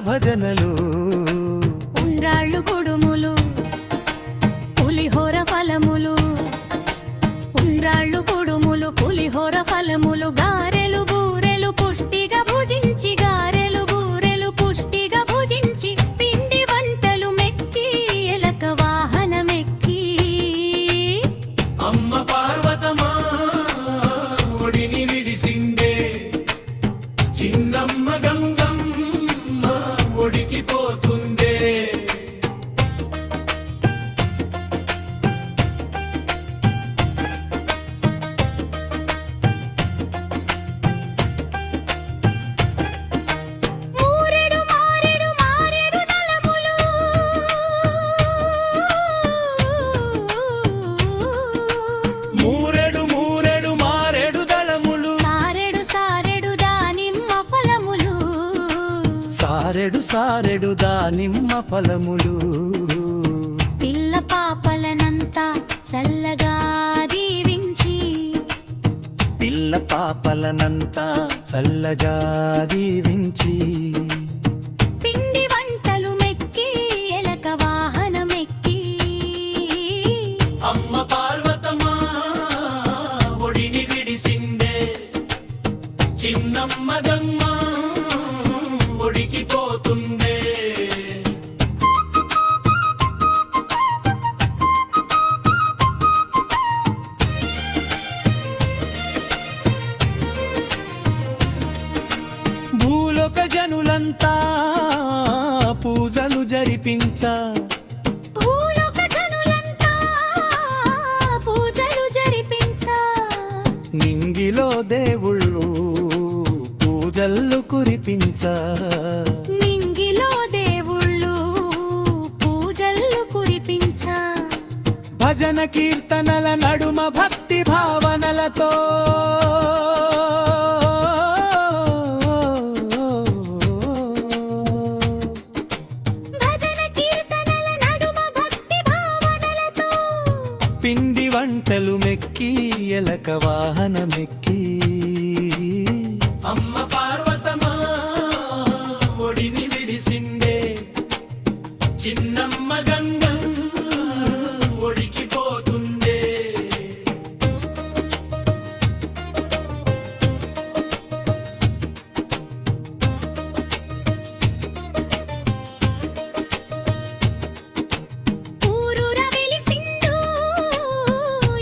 భజనలు ఉండ్రాళ్ళు కుడుములు పులిహోర ఫలములు ఉండ్రాళ్ళు కుడుములు పులిహోర ఫలములు గారెలు బూరెలు పుష్టిగా భుజించి గారెలు బూరెలు పుష్టిగా భుజించి పిండి వంటలు మెక్కి ఎలక వాహనమెక్కి అమ్మ పార్వతమా ఒడిని విడిసిండే చిన్నమ్మ గంగమ్మ ఒడికి పోతుందే మూరెడు మూరెడు మారెడు దళములు సారెడు సారెడు దానిమ్మ ఫలములు సారెడు సారెడు దానిమ్మ ఫలములు పిల్ల పాపలనంతా చల్లగా దీవించి పిల్ల పాపలనంతా చల్లగా దీవించి పిండి వంటలు మెక్కి ఎలక వాహనమెక్కి అమ్మ పార్వతమా ఒడిని విడిసిందే చిన్నమ్మ గంగమ్మ ఒడికి పోతుందే భూలోక జనులంతా పూజలు జరిపించ భూలోక జనులంతా పూజలు జరిపించ నింగిలో దేవుళ్ళు పూజలు కురిపించ నింగిలో దేవుళ్ళు పూజలు కురిపించ భజన కీర్తనల నడుమ భక్తి భావనలతో భజన కీర్తనల నడుమ భక్తి భావనలతో పిండి వంటలు మెక్కి ఎలక వాహనమెక్కి అమ్మ పార్వతమా ఒడిని విడిసిండే చిన్నమ్మ గంగమ్మ ఒడికి పోతుందే ఊరూర వెలిసిండ్రు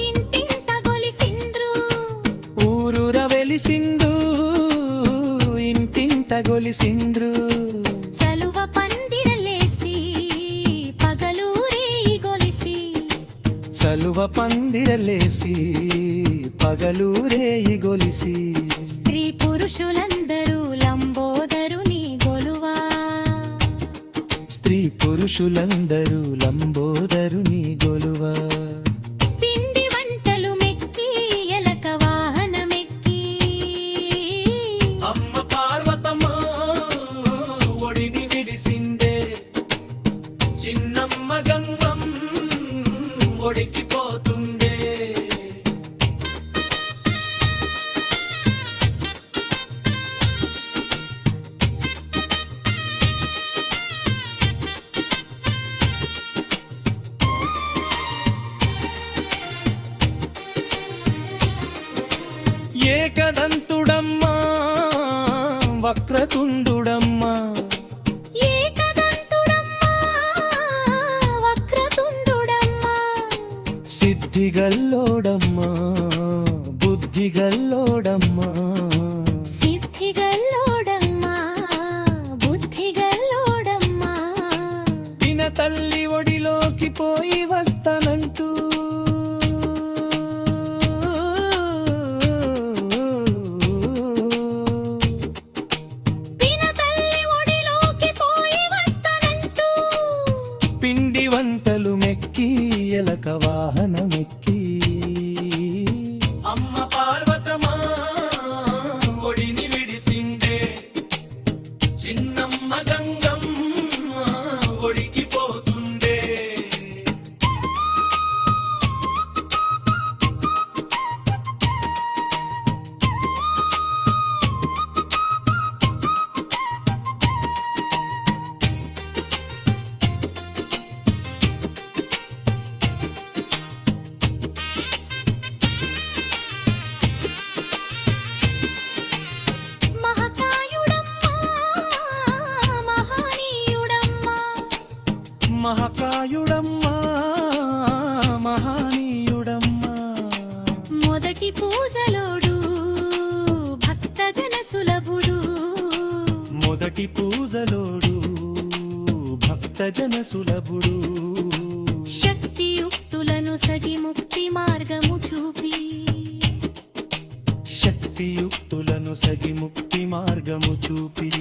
ఇంటింట గొలిసిండ్రు ఊరూర వెలిసిందు ఇంటింట గొలిసింద్రు చలువ పందిరలేసి పగలూరేయి గొలిసి చలువ పందిరలేసి పగలూరేయి గొలిసి స్త్రీ పురుషులందరూ లంబోదరుని గొలువా స్త్రీ పురుషులందరూ లంబోదరుని గొలువా పిండి వంటలు మెక్కి ఎలక వాహనమెక్కి అమ్మ పార్వతమా ఒడిని విడిసిందే చిన్నమ్మ గంగమ్మ ఒడికి పోతుందే ఏకదంతుడమ్మా వక్రతుండుడమ్మా ఏకదంతుడమ్మా వక్రతుండుడమ్మా సిద్ధిగల్లోడమ్మా బుద్ధిగల్లోడమ్మా సిద్ధిగల్లోడమ్మా బుద్ధిగల్లోడమ్మా పిన తల్లి ఒడిలోకి పోయి వస్తానంటూ పిన తల్లి ఒడిలోకి పోయి వస్తానంటూ పిండి వంటలు మెక్కి ఎలక వాహనమెక్కి అమ్మ పార్వతమా ఒడిని విడిసిండే చిన్నమ్మ గంగమ్మ ఒడికి పోతుండే మహాకాయుడమ్మా మహానీయుడమ్మా మొదటి పూజలోడు భక్తజన సులభుడు మొదటి పూజలోడు భక్తజన సులభుడు శక్తియుక్తులను సగి ముక్తి మార్గము చూపి శక్తియుక్తులను సగి ముక్తి మార్గము చూపి